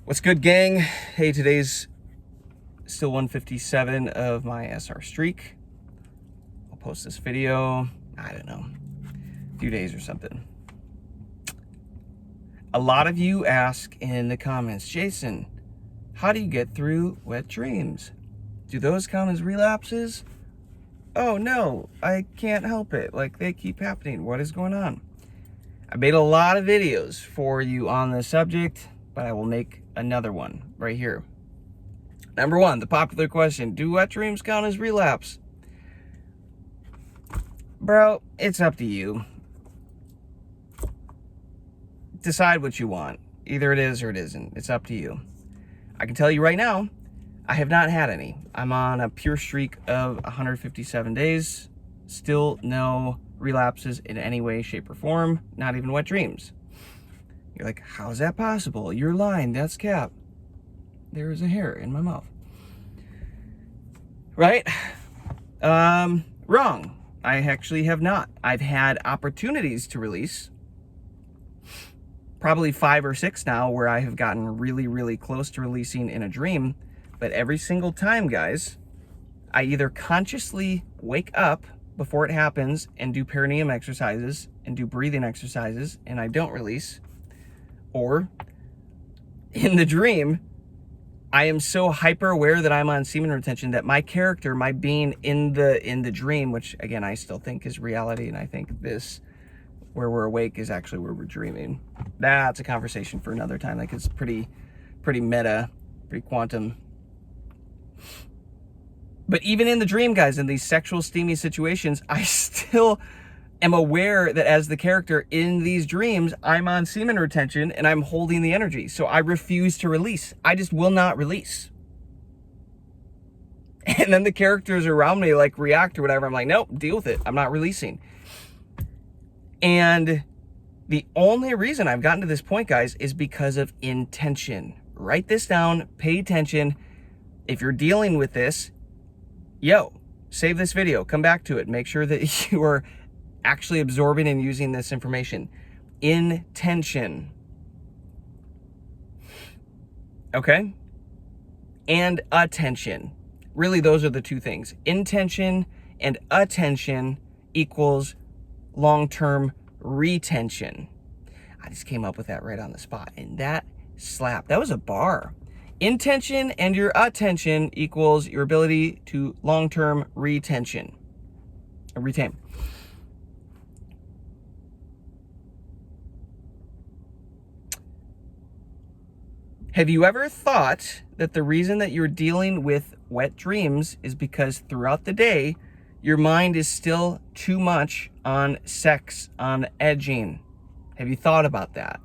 What's good, gang? Hey, today's still 157 of my SR streak. I'll post this video, I don't know, a few days or something. A lot of you ask in the comments, Jason, how do you get through wet dreams? Do those count as relapses? Oh no, I can't help it. Like, they keep happening. What is going on? I made a lot of videos for you on this subject, but I will make another one right here. Number one, the popular question, do wet dreams count as relapse? Bro, it's up to you. Decide what you want. Either it is or it isn't. It's up to you. I can tell you right now, I have not had any. I'm on a pure streak of 157 days. Still no relapses in any way, shape, or form. Not even wet dreams. You're like, how is that possible? You're lying. That's cap. There is a hair in my mouth. Right? Wrong. I actually have not. I've had opportunities to release. Probably 5 or 6 now where I have gotten really, really close to releasing in a dream. But every single time, guys, I either consciously wake up before it happens and do perineum exercises and do breathing exercises and I don't release. Or in the dream, I am so hyper aware that I'm on semen retention that my character, my being in the dream, which again, I still think is reality. And I think this, where we're awake, is actually where we're dreaming. That's a conversation for another time. Like, it's pretty meta, pretty quantum. But even in the dream, guys, in these sexual steamy situations, I still am aware that as the character in these dreams, I'm on semen retention and I'm holding the energy. So I refuse to release. I just will not release. And then the characters around me like react or whatever. I'm like, nope, deal with it. I'm not releasing. And the only reason I've gotten to this point, guys, is because of intention. Write this down, pay attention. If you're dealing with this, save this video, come back to it. Make sure that you are actually absorbing and using this information. Intention. Okay? And attention. Really, those are the two things. Intention and attention equals long-term retention. I just came up with that right on the spot, and that slapped. That was a bar. Intention and your attention equals your ability to long-term retention. Retain. Have you ever thought that the reason that you're dealing with wet dreams is because throughout the day, your mind is still too much on sex, on edging? Have you thought about that?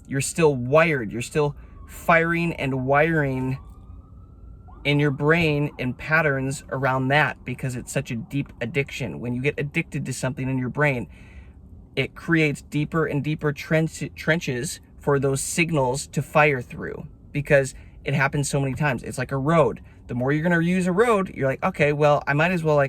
You're still wired. You're still firing and wiring in your brain in patterns around that because it's such a deep addiction. When you get addicted to something in your brain, it creates deeper and deeper trenches for those signals to fire through because it happens so many times. It's like a road. The more you're going to use a road, you're like, okay, well, I might as well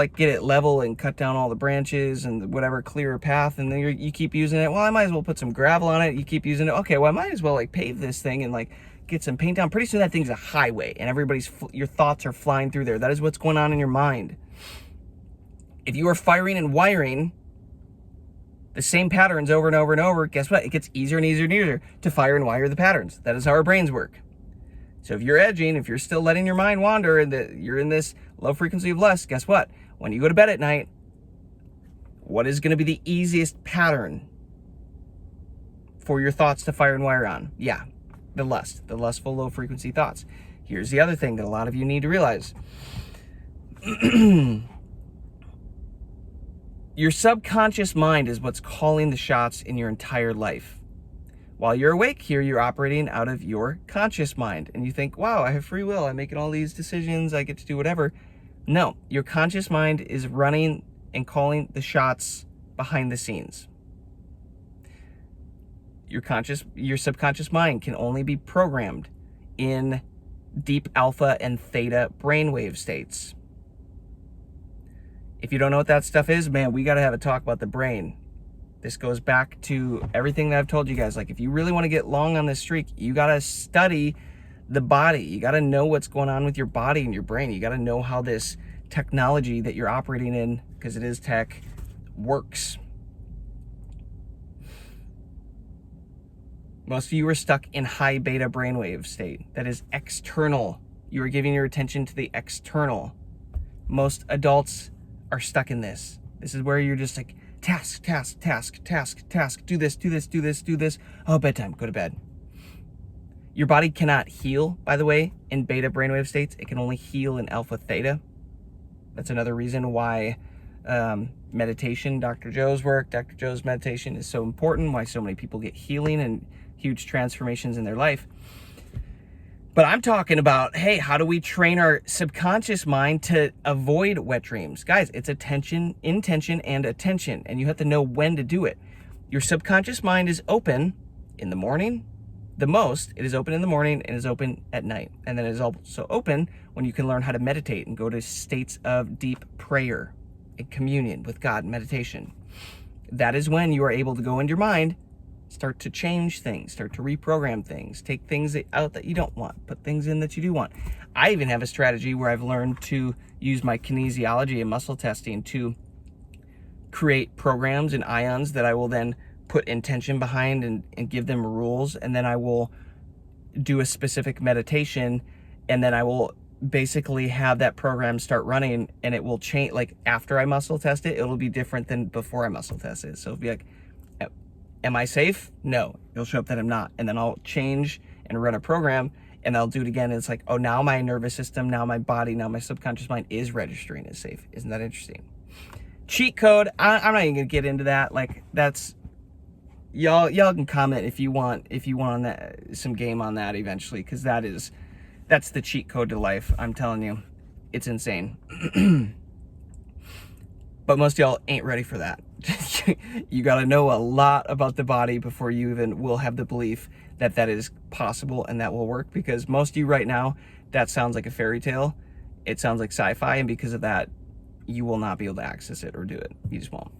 get it level and cut down all the branches and whatever, clear a path, and then you keep using it. Well, I might as well put some gravel on it. You keep using it. Okay, well, I might as well pave this thing and get some paint down. Pretty soon that thing's a highway and your thoughts are flying through there. That is what's going on in your mind. If you are firing and wiring the same patterns over and over and over, guess what? It gets easier and easier and easier to fire and wire the patterns. That is how our brains work. So if you're edging, if you're still letting your mind wander and you're in this low frequency of lust, guess what? When you go to bed at night, what is going to be the easiest pattern for your thoughts to fire and wire on? Yeah, the lustful low frequency thoughts. Here's the other thing that a lot of you need to realize. Your subconscious mind is what's calling the shots in your entire life. While you're awake here, you're operating out of your conscious mind. And you think, wow, I have free will. I'm making all these decisions. I get to do whatever. No, your conscious mind is running and calling the shots behind the scenes. Your subconscious mind can only be programmed in deep alpha and theta brainwave states. If you don't know what that stuff is, man, we got to have a talk about the brain. This goes back to everything that I've told you guys. Like, if you really want to get long on this streak, you got to study the body. You got to know what's going on with your body and your brain. You got to know how this technology that you're operating in, because it is tech, works. Most of you are stuck in high beta brainwave state. That is external. You are giving your attention to the external. Most adults are stuck in this. This is where you're just like, task, task, task, task, task, do this, do this, do this, do this. Oh, bedtime, go to bed. Your body cannot heal, by the way, in beta brainwave states. It can only heal in alpha theta. That's another reason why meditation, Dr. Joe's work, Dr. Joe's meditation is so important, why so many people get healing and huge transformations in their life. But I'm talking about, hey, how do we train our subconscious mind to avoid wet dreams? Guys, it's attention, intention, and attention, and you have to know when to do it. Your subconscious mind is open in the morning. The most, it is open in the morning and is open at night. And then it is also open when you can learn how to meditate and go to states of deep prayer and communion with God and meditation. That is when you are able to go into your mind, start to change things, start to reprogram things, take things out that you don't want, put things in that you do want. I even have a strategy where I've learned to use my kinesiology and muscle testing to create programs and ions that I will then put intention behind and give them rules, and then I will do a specific meditation, and then I will basically have that program start running, and it will change. Like, after I muscle test it, it'll be different than before I muscle test it. So it'll be like, am I safe? No. It'll show up that I'm not, and then I'll change and run a program, and I'll do it again, and it's like, oh, now my nervous system, now my body, now my subconscious mind is registering as safe. Isn't that interesting? Cheat code, I'm not even gonna get into that. Like, that's, y'all can comment if you want on that, some game on that eventually, because that's the cheat code to life. I'm telling you, it's insane. But most of y'all ain't ready for that. You got to know a lot about the body before you even will have the belief that that is possible and that will work, because most of you right now, that sounds like a fairy tale. It sounds like sci-fi, and because of that, you will not be able to access it or do it. You just won't.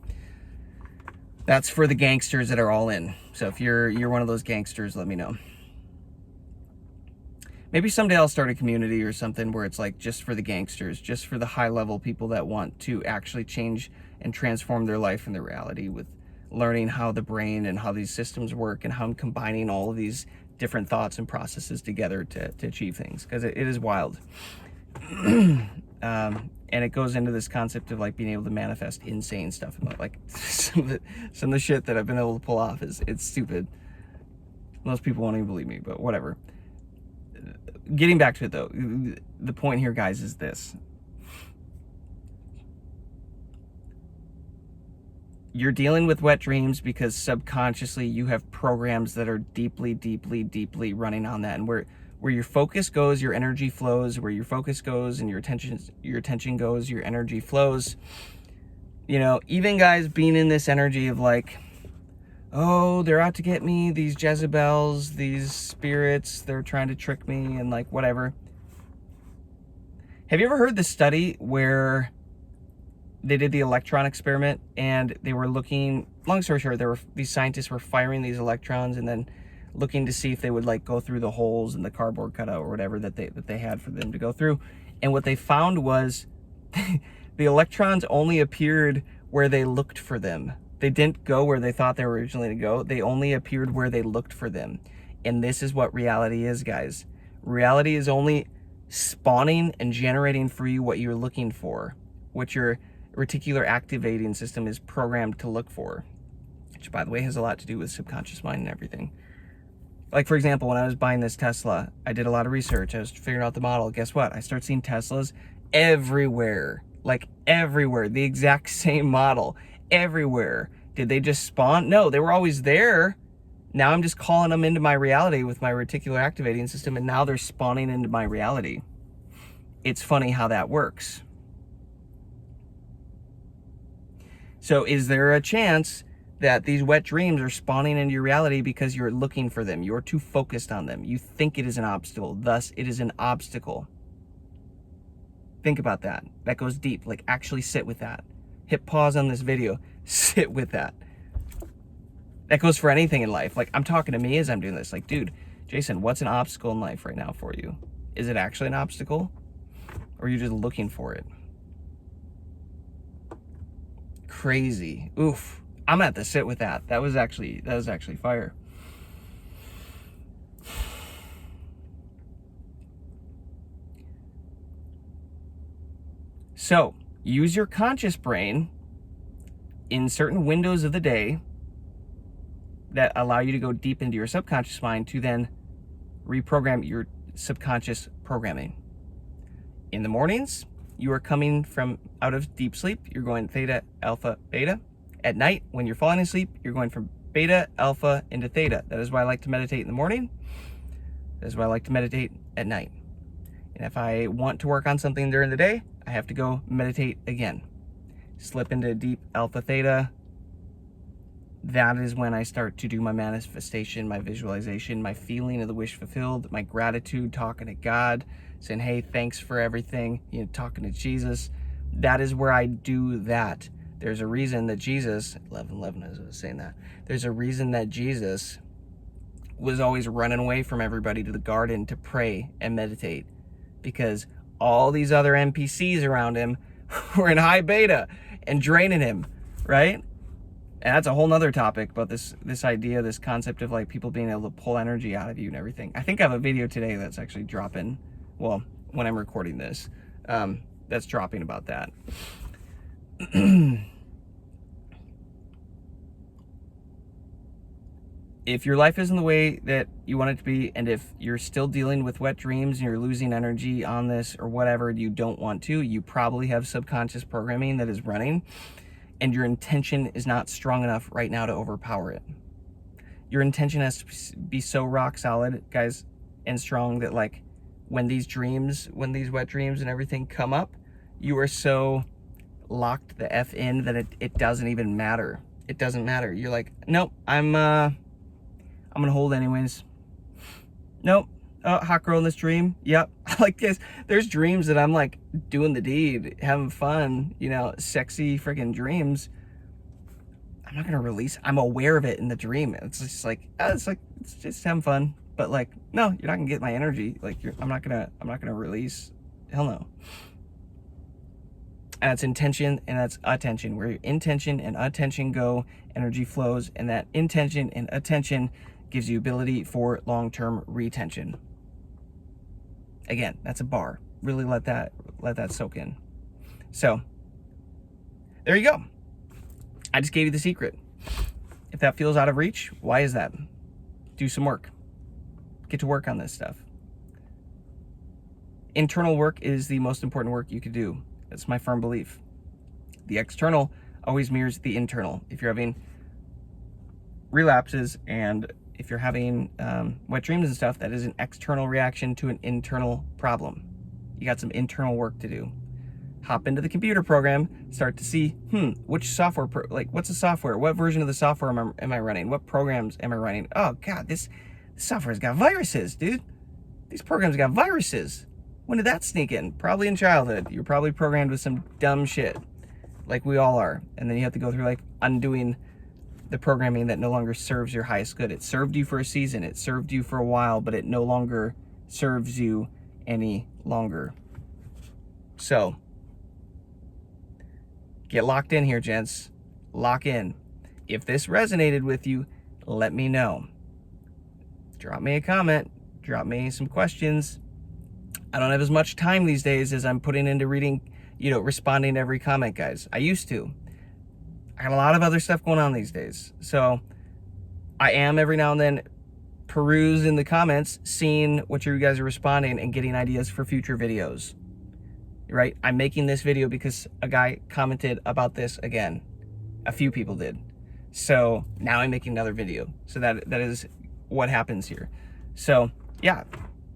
That's for the gangsters that are all in. So if you're one of those gangsters, let me know. Maybe someday I'll start a community or something where it's like just for the gangsters, just for the high level people that want to actually change and transform their life and their reality, with learning how the brain and how these systems work and how I'm combining all of these different thoughts and processes together to achieve things, because it is wild. And it goes into this concept of like being able to manifest insane stuff. Like some of the shit that I've been able to pull off it's stupid. Most people won't even believe me, but whatever. Getting back to it though, the point here, guys, is this. You're dealing with wet dreams because subconsciously you have programs that are deeply, deeply, deeply running on that. And where your focus goes, your energy flows. Where your focus goes and your attention goes, your energy flows. You know, even guys being in this energy of like, oh, they're out to get me, these Jezebels, these spirits, they're trying to trick me and like whatever. Have you ever heard the study where they did the electron experiment and they were looking, long story short, these scientists were firing these electrons and then looking to see if they would like go through the holes in the cardboard cutout or whatever that they had for them to go through. And what they found was the electrons only appeared where they looked for them. They didn't go where they thought they were originally to go. They only appeared where they looked for them. And this is what reality is, guys. Reality is only spawning and generating for you what you're looking for, what your reticular activating system is programmed to look for, which, by the way, has a lot to do with subconscious mind and everything. Like, for example, when I was buying this Tesla, I did a lot of research. I was figuring out the model. Guess what? I started seeing Teslas everywhere. Like, everywhere. The exact same model. Everywhere. Did they just spawn? No, they were always there. Now I'm just calling them into my reality with my reticular activating system, and now they're spawning into my reality. It's funny how that works. So is there a chance that these wet dreams are spawning into your reality because you're looking for them? You're too focused on them. You think it is an obstacle, thus it is an obstacle. Think about that. That goes deep. Like, actually sit with that. Hit pause on this video. Sit with that. That goes for anything in life. Like, I'm talking to me as I'm doing this. Like, dude, Jason, what's an obstacle in life right now for you? Is it actually an obstacle? Or are you just looking for it? Crazy. Oof. I'm gonna have to sit with that. That was actually fire. So, use your conscious brain in certain windows of the day that allow you to go deep into your subconscious mind to then reprogram your subconscious programming. In the mornings, you are coming from out of deep sleep. You're going theta, alpha, beta. At night, when you're falling asleep, you're going from beta, alpha, into theta. That is why I like to meditate in the morning. That is why I like to meditate at night. And if I want to work on something during the day, I have to go meditate again. Slip into deep alpha, theta. That is when I start to do my manifestation, my visualization, my feeling of the wish fulfilled, my gratitude, talking to God, saying, hey, thanks for everything, talking to Jesus. That is where I do that. There's a reason that Jesus, 11:11 as I was saying that, there's a reason that Jesus was always running away from everybody to the garden to pray and meditate, because all these other NPCs around him were in high beta and draining him, right? And that's a whole nother topic, but this idea, this concept of like people being able to pull energy out of you and everything. I think I have a video today that's actually dropping, well, when I'm recording this, that's dropping about that. If your life isn't the way that you want it to be, and if you're still dealing with wet dreams and you're losing energy on this or whatever, you don't want to, you probably have subconscious programming that is running, and your intention is not strong enough right now to overpower it. Your intention has to be so rock solid, guys, and strong that like when these wet dreams and everything come up, you are so locked the F in that it doesn't even matter. It doesn't matter. You're like, nope, I'm gonna hold anyways. Nope. Hot girl in this dream. Yep. Like this. There's dreams that I'm like doing the deed, having fun, sexy freaking dreams. I'm not gonna release. I'm aware of it in the dream. It's just like, it's just having fun. But like, no, you're not gonna get my energy. Like, I'm not gonna release. Hell no. And that's intention and that's attention. Where your intention and attention go, energy flows, and that intention and attention gives you ability for long-term retention. Again, that's a bar. Really let that soak in. So, there you go. I just gave you the secret. If that feels out of reach, why is that? Do some work. Get to work on this stuff. Internal work is the most important work you could do. That's my firm belief. The external always mirrors the internal. If you're having relapses and if you're having wet dreams and stuff, that is an external reaction to an internal problem. You got some internal work to do. Hop into the computer program, start to see, which software, what's the software? What version of the software am I running? What programs am I running? Oh God, this software's got viruses, dude. These programs got viruses. When did that sneak in? Probably in childhood. You're probably programmed with some dumb shit, like we all are. And then you have to go through like undoing the programming that no longer serves your highest good. It served you for a season, it served you for a while, but it no longer serves you any longer. So, get locked in here, gents. Lock in. If this resonated with you, let me know. Drop me a comment, drop me some questions. I don't have as much time these days as I'm putting into reading, responding to every comment, guys. I used to. I got a lot of other stuff going on these days. So I am every now and then perusing the comments, seeing what you guys are responding and getting ideas for future videos. Right? I'm making this video because a guy commented about this again. A few people did. So now I'm making another video. So that is what happens here. So yeah,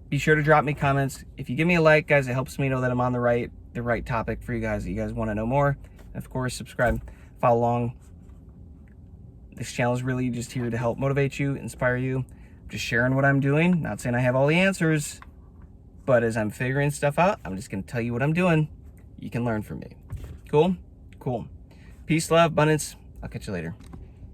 be sure to drop me comments. If you give me a like, guys, it helps me know that I'm on the right topic for you guys, that you guys want to know more. And of course, subscribe. Follow along. This channel is really just here to help motivate you, inspire you. I'm just sharing what I'm doing. Not saying I have all the answers, but as I'm figuring stuff out, I'm just going to tell you what I'm doing. You can learn from me. Cool? Cool. Peace, love, abundance. I'll catch you later.